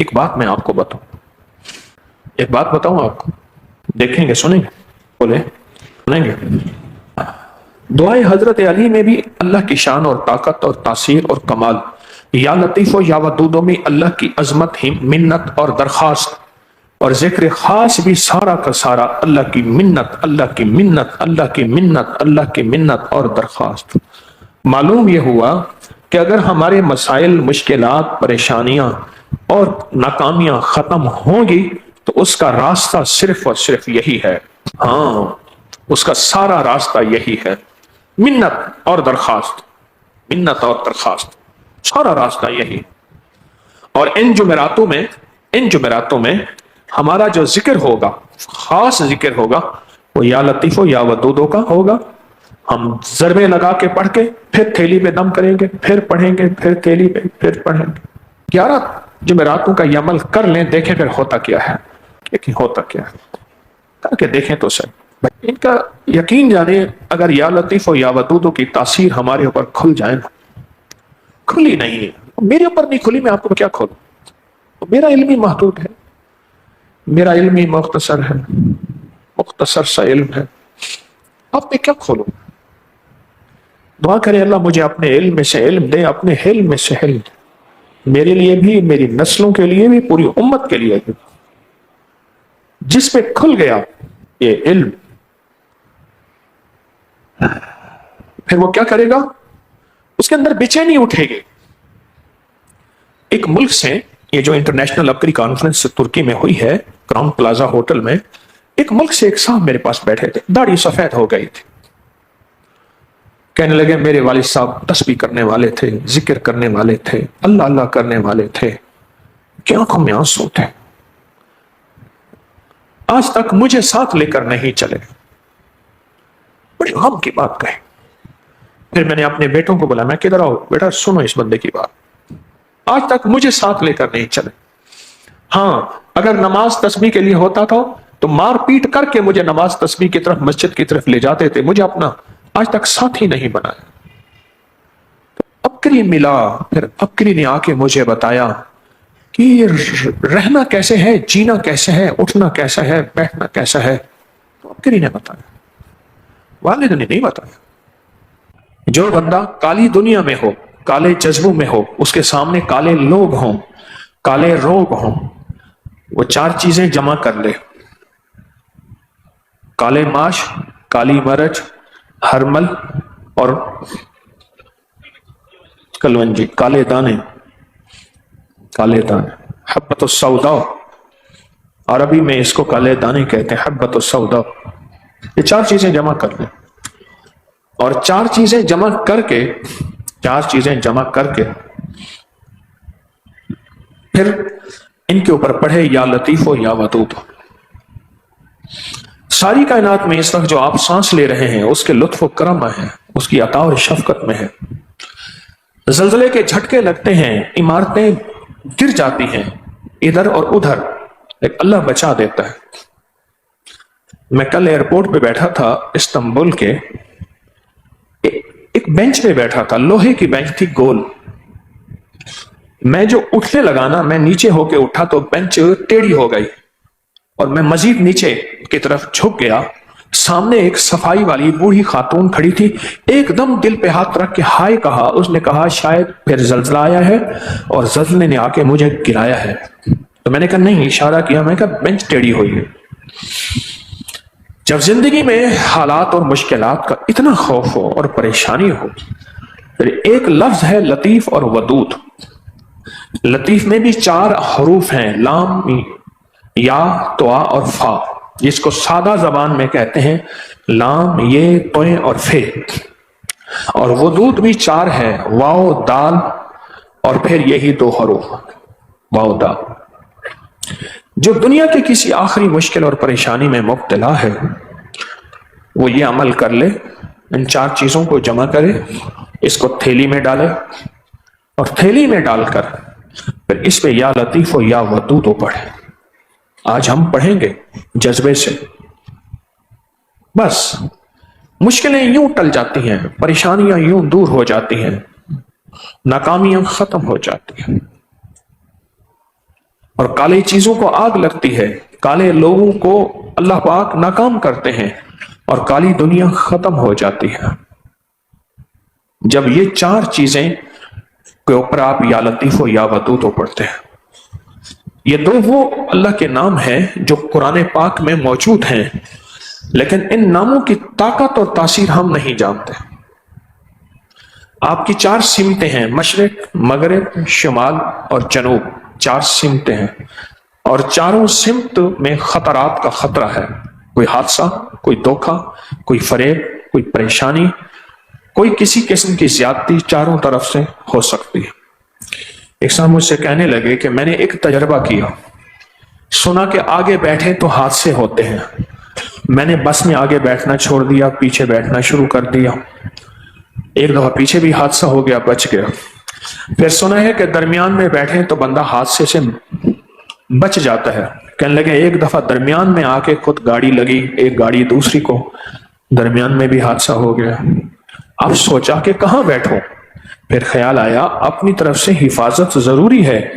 ایک بات میں آپ کو بتاؤں، ایک بات بتاؤں آپ کو، دیکھیں گے، سنیں گے، بولے سنیں گے؟ دعائے حضرت علی میں بھی اللہ کی شان اور طاقت اور تاثیر اور کمال، یا لطیف و یا ودودوں میں اللہ کی عظمت، منت اور درخواست، اور ذکر خاص بھی سارا کا سارا اللہ کی منت، اللہ کی منت، اللہ کی منت، اللہ کی منت اور درخواست۔ معلوم یہ ہوا کہ اگر ہمارے مسائل، مشکلات، پریشانیاں اور ناکامیاں ختم ہوں گی تو اس کا راستہ صرف اور صرف یہی ہے، ہاں، اس کا سارا راستہ یہی ہے، منت اور درخواست، منت اور درخواست، سارا راستہ یہی۔ اور ان جمعراتوں میں ہمارا جو ذکر ہوگا، خاص ذکر ہوگا، وہ یا لطیفو یا ودودوں کا ہوگا۔ ہم ضربے لگا کے پڑھ کے پھر تھیلی پہ دم کریں گے، پھر پڑھیں گے، پھر تھیلی پہ، پھر پڑھیں گے۔ 11 جمعراتوں کا یہ عمل کر لیں، دیکھیں پھر ہوتا کیا ہے، دیکھیں ہوتا کیا ہے، تاکہ دیکھیں تو صحیح۔ ان کا یقین جانے، اگر یا لطیف و یا ودودوں کی تاثیر ہمارے اوپر کھل جائے نا، کھلی نہیں ہے، میرے اوپر نہیں کھلی، میں آپ کو کیا کھولوں؟ میرا علم ہی محدود ہے، میرا علم ہی مختصر ہے، مختصر سا علم ہے، آپ میں کیا کھولوں؟ دعا کریں اللہ مجھے اپنے علم میں سے علم دے، اپنے علم میں سے علم دے، میرے لیے بھی، میری نسلوں کے لیے بھی، پوری امت کے لیے بھی۔ جس پہ کھل گیا یہ علم، پھر وہ کیا کرے گا؟ اس کے اندر بے چینی اٹھے گی۔ ایک ملک سے، یہ جو انٹرنیشنل عبقری کانفرنس ترکی میں ہوئی ہے، کراؤن پلازا ہوٹل میں، ایک ملک سے ایک صاحب میرے پاس بیٹھے تھے، داڑھی سفید ہو گئی تھی، کہنے لگے میرے والد صاحب تسبیح کرنے والے تھے، ذکر کرنے والے تھے، اللہ اللہ کرنے والے تھے، کہ آنکھوں میں آنسو تھے، آج تک مجھے ساتھ لے کر نہیں چلے۔ بڑی غم کی بات کہی۔ پھر میں نے اپنے بیٹوں کو بولا، میں کدھر آؤ بیٹا، سنو اس بندے کی بات، آج تک مجھے ساتھ لے کر نہیں چلے۔ ہاں، اگر نماز تسبیح کے لیے ہوتا تھا تو مار پیٹ کر کے مجھے نماز تسبیح کی طرف، مسجد کی طرف لے جاتے تھے، مجھے اپنا آج تک ساتھی نہیں بنایا۔ عبقری ملا، پھر عبقری نے آ کے مجھے بتایا کہ یہ رہنا کیسے ہے، جینا کیسے ہے، اٹھنا کیسا ہے، بیٹھنا کیسا ہے، تو عبقری نے بتایا، والد نے نہیں بتایا۔ جو بندہ کالی دنیا میں ہو، کالے جذبوں میں ہو، اس کے سامنے کالے لوگ ہوں، کالے روگ ہوں، وہ 4 چیزیں جمع کر لے: کالے ماش، کالی مرچ، ہرمل اور کلونجی، کالے دانے، کالے دانے، حبۃ السوداء، عربی میں اس کو کالے دانے کہتے ہیں، حبۃ السوداء۔ یہ 4 چیزیں جمع کر لیں، اور 4 چیزیں جمع کر کے، 4 چیزیں جمع کر کے پھر ان کے اوپر پڑھے یا لطیف ہو یا ودود۔ ساری کائنات میں اس وقت جو آپ سانس لے رہے ہیں، اس کے لطف و کرم میں ہے، اس کی عطا اور شفقت میں ہے۔ زلزلے کے جھٹکے لگتے ہیں، عمارتیں گر جاتی ہیں ادھر اور ادھر، لیکن اللہ بچا دیتا ہے۔ میں کل ایئرپورٹ پہ بیٹھا تھا استنبول کے، ایک بینچ پہ بیٹھا تھا، لوہے کی بینچ تھی گول، میں جو اٹھنے لگا نا، میں نیچے ہو کے اٹھا تو بینچ ٹیڑھی ہو گئی، اور میں مزید نیچے کی طرف جھک گیا، سامنے ایک صفائی والی بوڑھی خاتون کھڑی تھی، ایک دم دل پہ ہاتھ رکھ کے ہائے کہا، اس نے کہا شاید پھر زلزلہ آیا ہے اور زلزلے نے آ کے مجھے گرایا ہے۔ تو میں نے کہا نہیں، اشارہ کیا، میں نے کہا بینچ ٹیڑھی ہوئی ہے۔ جب زندگی میں حالات اور مشکلات کا اتنا خوف ہو اور پریشانی ہو، پھر ایک لفظ ہے لطیف اور ودود۔ لطیف میں بھی 4 حروف ہیں، لام، یا، توا اور فا، جس کو سادہ زبان میں کہتے ہیں لام، یہ، توئیں اور فے۔ اور ودود بھی 4 ہے، واو، دال، اور پھر یہی 2 حروف، واو، دال۔ جو دنیا کے کسی آخری مشکل اور پریشانی میں مبتلا ہے، وہ یہ عمل کر لے، ان 4 چیزوں کو جمع کرے، اس کو تھیلی میں ڈالے، اور تھیلی میں ڈال کر پھر اس پہ یا لطیف و یا ودود پڑھے۔ آج ہم پڑھیں گے جذبے سے، بس مشکلیں یوں ٹل جاتی ہیں، پریشانیاں یوں دور ہو جاتی ہیں، ناکامیاں ختم ہو جاتی ہیں۔ اور کالی چیزوں کو آگ لگتی ہے، کالے لوگوں کو اللہ پاک ناکام کرتے ہیں اور کالی دنیا ختم ہو جاتی ہے۔ جب یہ چار چیزیں کے اوپر آپ یا لطیف و یا ودود پڑھتے ہیں، یہ دو وہ اللہ کے نام ہیں جو قرآن پاک میں موجود ہیں، لیکن ان ناموں کی طاقت اور تاثیر ہم نہیں جانتے۔ آپ کی چار سمتیں ہیں، مشرق، مغرب، شمال اور جنوب، چار سمتیں ہیں، اور چاروں سمت میں خطرات کا خطرہ ہے۔ کوئی حادثہ، کوئی دھوکہ، کوئی فریب، کوئی پریشانی، کوئی کسی قسم کی زیادتی چاروں طرف سے ہو سکتی ہے۔ ایک صاحب مجھ سے کہنے لگے کہ میں نے ایک تجربہ کیا، سنا کہ آگے بیٹھے تو حادثے ہوتے ہیں، میں نے بس میں آگے بیٹھنا چھوڑ دیا، پیچھے بیٹھنا شروع کر دیا، ایک دفعہ پیچھے بھی حادثہ ہو گیا، بچ گیا۔ پھر سنا ہے کہ درمیان میں بیٹھے تو بندہ حادثے سے بچ جاتا ہے۔ کہنے لگے ایک دفعہ درمیان میں آ کے خود گاڑی لگی، ایک گاڑی دوسری کو، درمیان میں بھی حادثہ ہو گیا۔ اب سوچا کہ کہاں بیٹھوں، پھر خیال آیا اپنی طرف سے حفاظت ضروری ہے،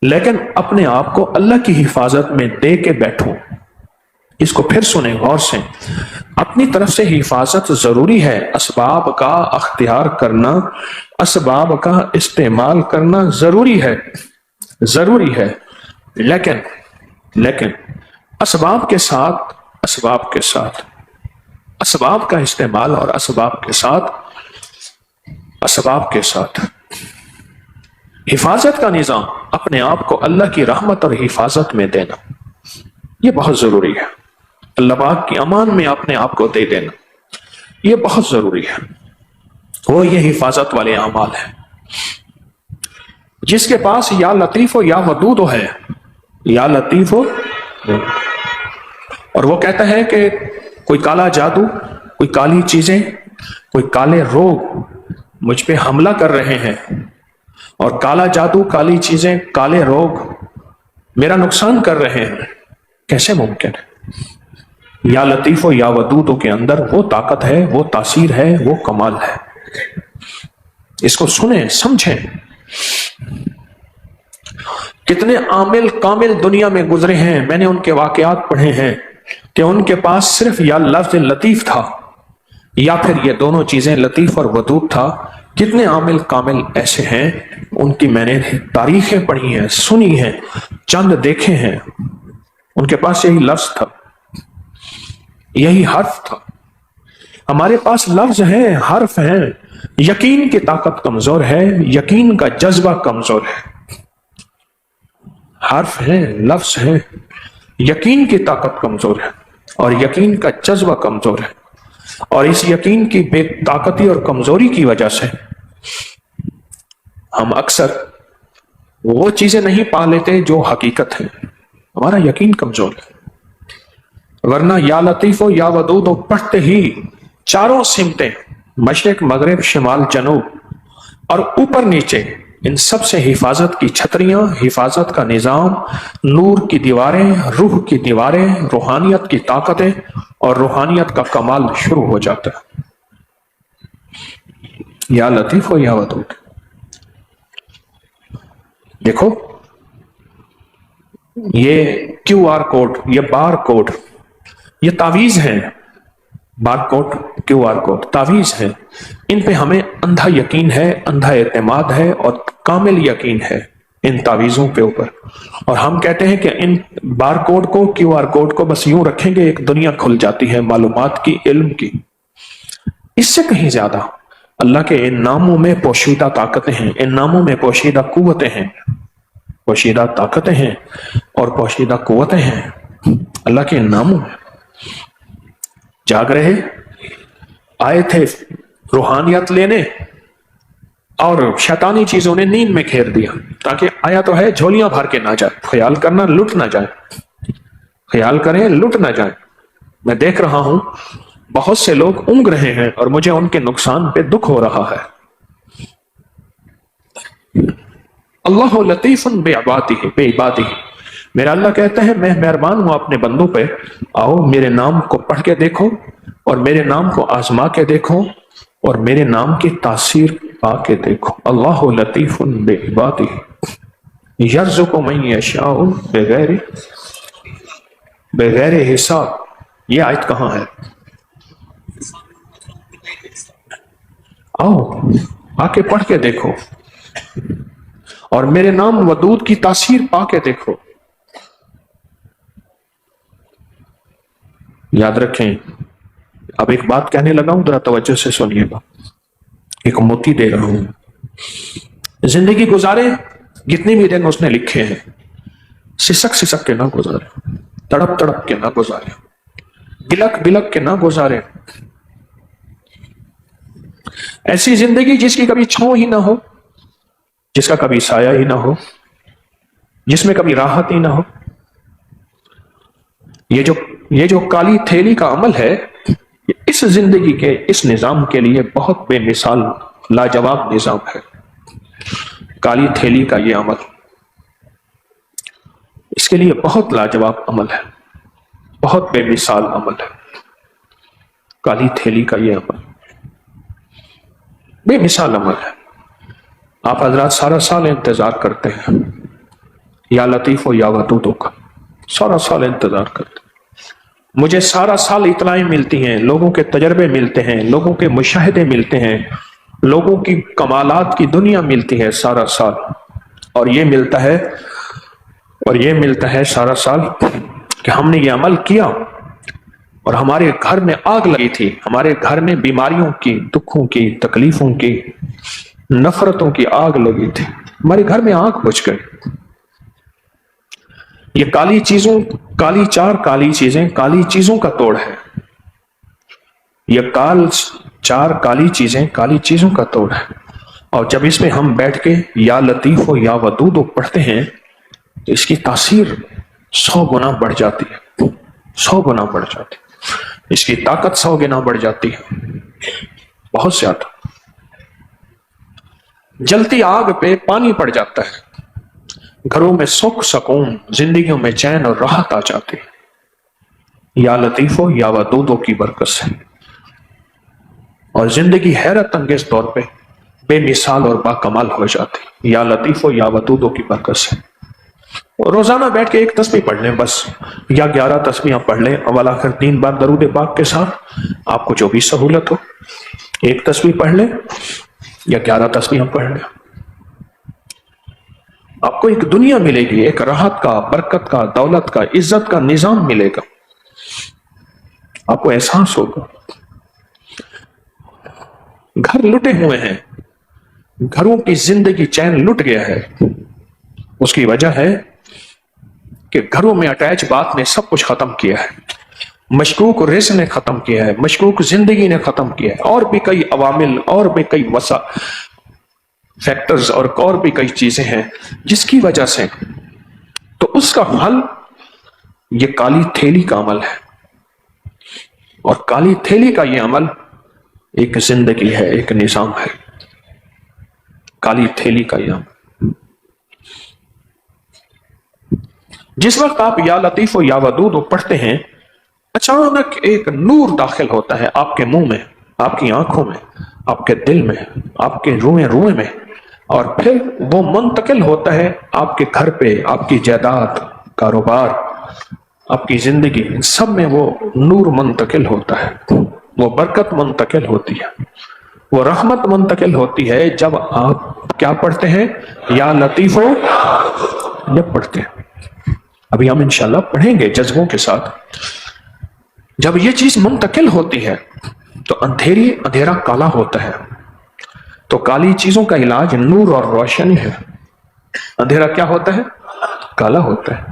لیکن اپنے آپ کو اللہ کی حفاظت میں دے کے بیٹھوں۔ اس کو پھر سنیں غور سے، اپنی طرف سے حفاظت ضروری ہے، اسباب کا اختیار کرنا، اسباب کا استعمال کرنا ضروری ہے، ضروری ہے، لیکن اسباب کے ساتھ اسباب کا استعمال اور اسباب کے ساتھ حفاظت کا نظام، اپنے آپ کو اللہ کی رحمت اور حفاظت میں دینا، یہ بہت ضروری ہے۔ اللہ پاک کی امان میں اپنے آپ کو دے دینا، یہ بہت ضروری ہے۔ وہ یہ حفاظت والے اعمال ہیں۔ جس کے پاس یا لطیف و یا ودود ہے، یا لطیف ہو، اور وہ کہتا ہے کہ کوئی کالا جادو، کوئی کالی چیزیں، کوئی کالے روگ مجھ پہ حملہ کر رہے ہیں، اور کالا جادو، کالی چیزیں، کالے روگ میرا نقصان کر رہے ہیں، کیسے ممکن ہے؟ یا لطیف و یا ودود کے اندر وہ طاقت ہے، وہ تاثیر ہے، وہ کمال ہے۔ اس کو سنیں، سمجھیں۔ کتنے عامل کامل دنیا میں گزرے ہیں، میں نے ان کے واقعات پڑھے ہیں کہ ان کے پاس صرف یا لفظ لطیف تھا یا پھر یہ دونوں چیزیں لطیف اور ودود تھا۔ کتنے عامل کامل ایسے ہیں، ان کی میں نے تاریخیں پڑھی ہیں، سنی ہیں، چند دیکھے ہیں، ان کے پاس یہی لفظ تھا، یہی حرف تھا۔ ہمارے پاس لفظ ہیں، حرف ہیں، یقین کی طاقت کمزور ہے، یقین کا جذبہ کمزور ہے۔ حرف ہیں، لفظ ہیں، یقین کی طاقت کمزور ہے اور یقین کا جذبہ کمزور ہے، اور اس یقین کی بے طاقتی اور کمزوری کی وجہ سے ہم اکثر وہ چیزیں نہیں پا لیتے جو حقیقت ہے، ہمارا یقین کمزور ہے۔ ورنہ یا لطیف ہو یا ودود ہو پڑھتے ہی چاروں سمتیں، مشرق، مغرب، شمال، جنوب اور اوپر نیچے، ان سب سے حفاظت کی چھتریاں، حفاظت کا نظام، نور کی دیواریں، روح کی دیواریں، روحانیت کی طاقتیں اور روحانیت کا کمال شروع ہو جاتا ہے۔ یا لطیف ہو یا ودود۔ دیکھو یہ کیو آر کوڈ، یہ بار کوڈ، یہ تعویذ ہیں۔ Bar code, Q R code تعویذ ہیں، ان پہ ہمیں اندھا یقین ہے، اندھا اعتماد ہے اور کامل یقین ہے ان تعویذوں کے اوپر، اور ہم کہتے ہیں کہ ان بار کوڈ کو، کیو آر کوڈ کو بس یوں رکھیں گے ایک دنیا کھل جاتی ہے معلومات کی، علم کی۔ اس سے کہیں زیادہ اللہ کے ان ناموں میں پوشیدہ طاقتیں ہیں، ان ناموں میں پوشیدہ قوتیں ہیں، پوشیدہ طاقتیں ہیں اور پوشیدہ قوتیں ہیں اللہ کے ان ناموں میں۔ جاگ رہے آئے تھے روحانیت لینے اور شیطانی چیزوں نے نیند میں گھیر دیا، تاکہ آیا تو ہے جھولیاں بھر کے نہ جائے، خیال کرنا لٹ نہ جائے، خیال کریں لٹ نہ جائیں۔ میں دیکھ رہا ہوں بہت سے لوگ اونگ رہے ہیں اور مجھے ان کے نقصان پہ دکھ ہو رہا ہے۔ اللہ لطیف بعبادہ، میرا اللہ کہتا ہے میں مہربان ہوں اپنے بندوں پہ، آؤ میرے نام کو پڑھ کے دیکھو اور میرے نام کو آزما کے دیکھو اور میرے نام کی تاثیر پا کے دیکھو۔ اللہ لطیف بعبادہ۔ یرزق من یشاء بغیر حساب. یہ آیت کہاں ہے؟ آؤ آ کے پڑھ کے دیکھو اور میرے نام ودود کی تاثیر پا کے دیکھو. یاد رکھیں. اب ایک بات کہنے لگا ہوں، ذرا توجہ سے سنیے گا. ایک موتی دے رہا ہوں. زندگی گزارے جتنی بھی دن اس نے لکھے ہیں، سسک سسک کے نہ گزارے، تڑپ تڑپ کے نہ گزارے، بلک بلک کے نہ گزارے. ایسی زندگی جس کی کبھی چھاؤں ہی نہ ہو، جس کا کبھی سایہ ہی نہ ہو، جس میں کبھی راحت ہی نہ ہو. یہ جو کالی تھیلی کا عمل ہے، اس زندگی کے اس نظام کے لیے بہت بے مثال لاجواب نظام ہے. کالی تھیلی کا یہ عمل اس کے لیے بہت لاجواب عمل ہے، بہت بے مثال عمل ہے. کالی تھیلی کا یہ عمل بے مثال عمل ہے. آپ حضرات سارا سال انتظار کرتے ہیں یا لطیف و یا ودود کا، سارا سال انتظار کرتے ہیں. مجھے سارا سال اطلاعیں ملتی ہیں، لوگوں کے تجربے ملتے ہیں، لوگوں کے مشاہدے ملتے ہیں، لوگوں کی کمالات کی دنیا ملتی ہے سارا سال. اور یہ ملتا ہے سارا سال کہ ہم نے یہ عمل کیا اور ہمارے گھر میں آگ لگی تھی، ہمارے گھر میں بیماریوں کی، دکھوں کی، تکلیفوں کی، نفرتوں کی آگ لگی تھی، ہمارے گھر میں آگ بجھ گئی. یہ کالی چیزوں کا توڑ ہے. یہ کالی چیزوں کا توڑ ہے. اور جب اس میں ہم بیٹھ کے یا لطیف ہو یا ودود ہو پڑھتے ہیں تو اس کی تاثیر 100 گنا بڑھ جاتی ہے، 100 گنا بڑھ جاتی ہے. اس کی طاقت 100 گنا بڑھ جاتی ہے، بہت زیادہ. جلتی آگ پہ پانی پڑ جاتا ہے، گھروں میں سکھ سکون، زندگیوں میں چین اور راحت آ جاتی ہے. یا لطیف ہو یا ودود کی برکت سے. اور زندگی حیرت انگیز طور پہ بے مثال اور باکمال ہو جاتی. یا لطیف ہو یا ودود کی برکت سے. روزانہ بیٹھ کے ایک تسبیح پڑھ لیں بس، یا 11 تسبیحاں پڑھ لیں اول آخر 3 بار درود پاک کے ساتھ. آپ کو جو بھی سہولت ہو، ایک تسبیح پڑھ لیں یا 11 تسبیحاں پڑھ لیں. آپ کو ایک دنیا ملے گی، ایک راحت کا، برکت کا، دولت کا، عزت کا نظام ملے گا. آپ کو احساس ہوگا. گھر لٹے ہوئے ہیں، گھروں کی زندگی چین لٹ گیا ہے. اس کی وجہ ہے کہ گھروں میں اٹیچ بات نے سب کچھ ختم کیا ہے. مشکوک رزق نے ختم کیا ہے، مشکوک زندگی نے ختم کیا ہے. اور بھی کئی عوامل، اور بھی کئی فیکٹرز اور بھی کئی چیزیں ہیں جس کی وجہ سے. تو اس کا حل یہ کالی تھیلی کا عمل ہے. اور کالی تھیلی کا یہ عمل ایک زندگی ہے، ایک نظام ہے. کالی تھیلی کا یہ عمل. جس وقت آپ یا لطیف و یا ودود پڑھتے ہیں، اچانک ایک نور داخل ہوتا ہے آپ کے منہ میں، آپ کی آنکھوں میں، آپ کے دل میں، آپ کے روئے میں. اور پھر وہ منتقل ہوتا ہے آپ کے گھر پہ، آپ کی جائیداد، کاروبار، آپ کی زندگی، ان سب میں وہ نور منتقل ہوتا ہے، وہ برکت منتقل ہوتی ہے، وہ رحمت منتقل ہوتی ہے جب آپ کیا پڑھتے ہیں؟ یا لطیف ہو جب پڑھتے ہیں. ابھی ہم انشاءاللہ پڑھیں گے جذبوں کے ساتھ. جب یہ چیز منتقل ہوتی ہے تو اندھیرا کالا ہوتا ہے. تو کالی چیزوں کا علاج نور اور روشنی ہے. اندھیرا کیا ہوتا ہے؟ کالا ہوتا ہے.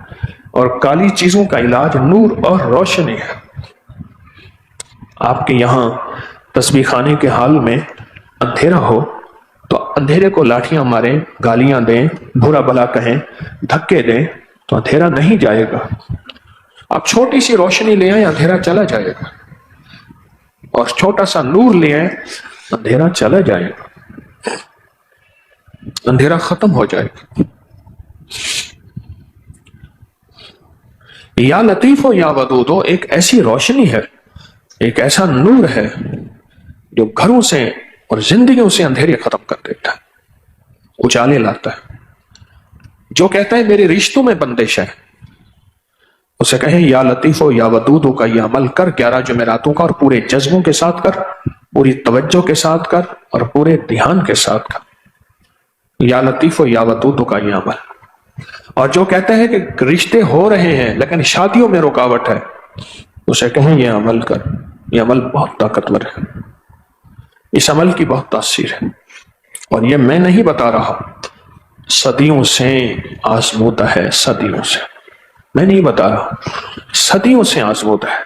اور کالی چیزوں کا علاج نور اور روشنی ہے. آپ کے یہاں تسبیح خانے کے حال میں اندھیرا ہو تو اندھیرے کو لاٹھیاں ماریں، گالیاں دیں، برا بلا کہیں، دھکے دیں تو اندھیرا نہیں جائے گا. آپ چھوٹی سی روشنی لے آئیں، اندھیرا چلا جائے گا. اور چھوٹا سا نور لے آئیں، اندھیرا چلا جائے گا، اندھیرا ختم ہو جائے گا. یا لطیف ہو یا ودود ہو ایک ایسی روشنی ہے، ایک ایسا نور ہے جو گھروں سے اور زندگیوں سے اندھیرے ختم کر دیتا ہے، اجالے لاتا ہے. جو کہتا ہے میرے رشتوں میں بندش ہے، اسے کہیں یا لطیف ہو یا ودود کا یہ عمل کر 11 جمعراتوں کا، اور پورے جذبوں کے ساتھ کر، پوری توجہ کے ساتھ کر، اور پورے دھیان کے ساتھ کر، یا لطیف ہو یا ودود کا یہ عمل۔ اور جو کہتا ہے کہ رشتے ہو رہے ہیں لیکن شادیوں میں رکاوٹ ہے، اسے کہیں یہ عمل کر، یہ عمل بہت طاقتور ہے، اس عمل کی بہت تاثیر ہے، اور یہ میں نہیں بتا رہا، صدیوں سے آزمودہ ہے، صدیوں سے، میں نہیں بتا رہا، صدیوں سے آزمودہ ہے۔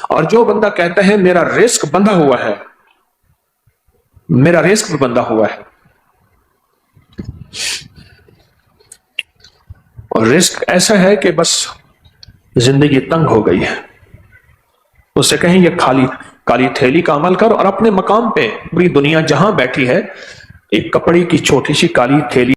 اور جو بندہ کہتا ہے میرا رزق بندھا ہوا ہے، میرا رزق بھی بندھا ہوا ہے، اور رزق ایسا ہے کہ بس زندگی تنگ ہو گئی ہے، اسے کہیں یہ کالی تھیلی کا عمل کر، اور اپنے مقام پہ پوری دنیا جہاں بیٹھی ہے ایک کپڑے کی چھوٹی سی کالی تھیلی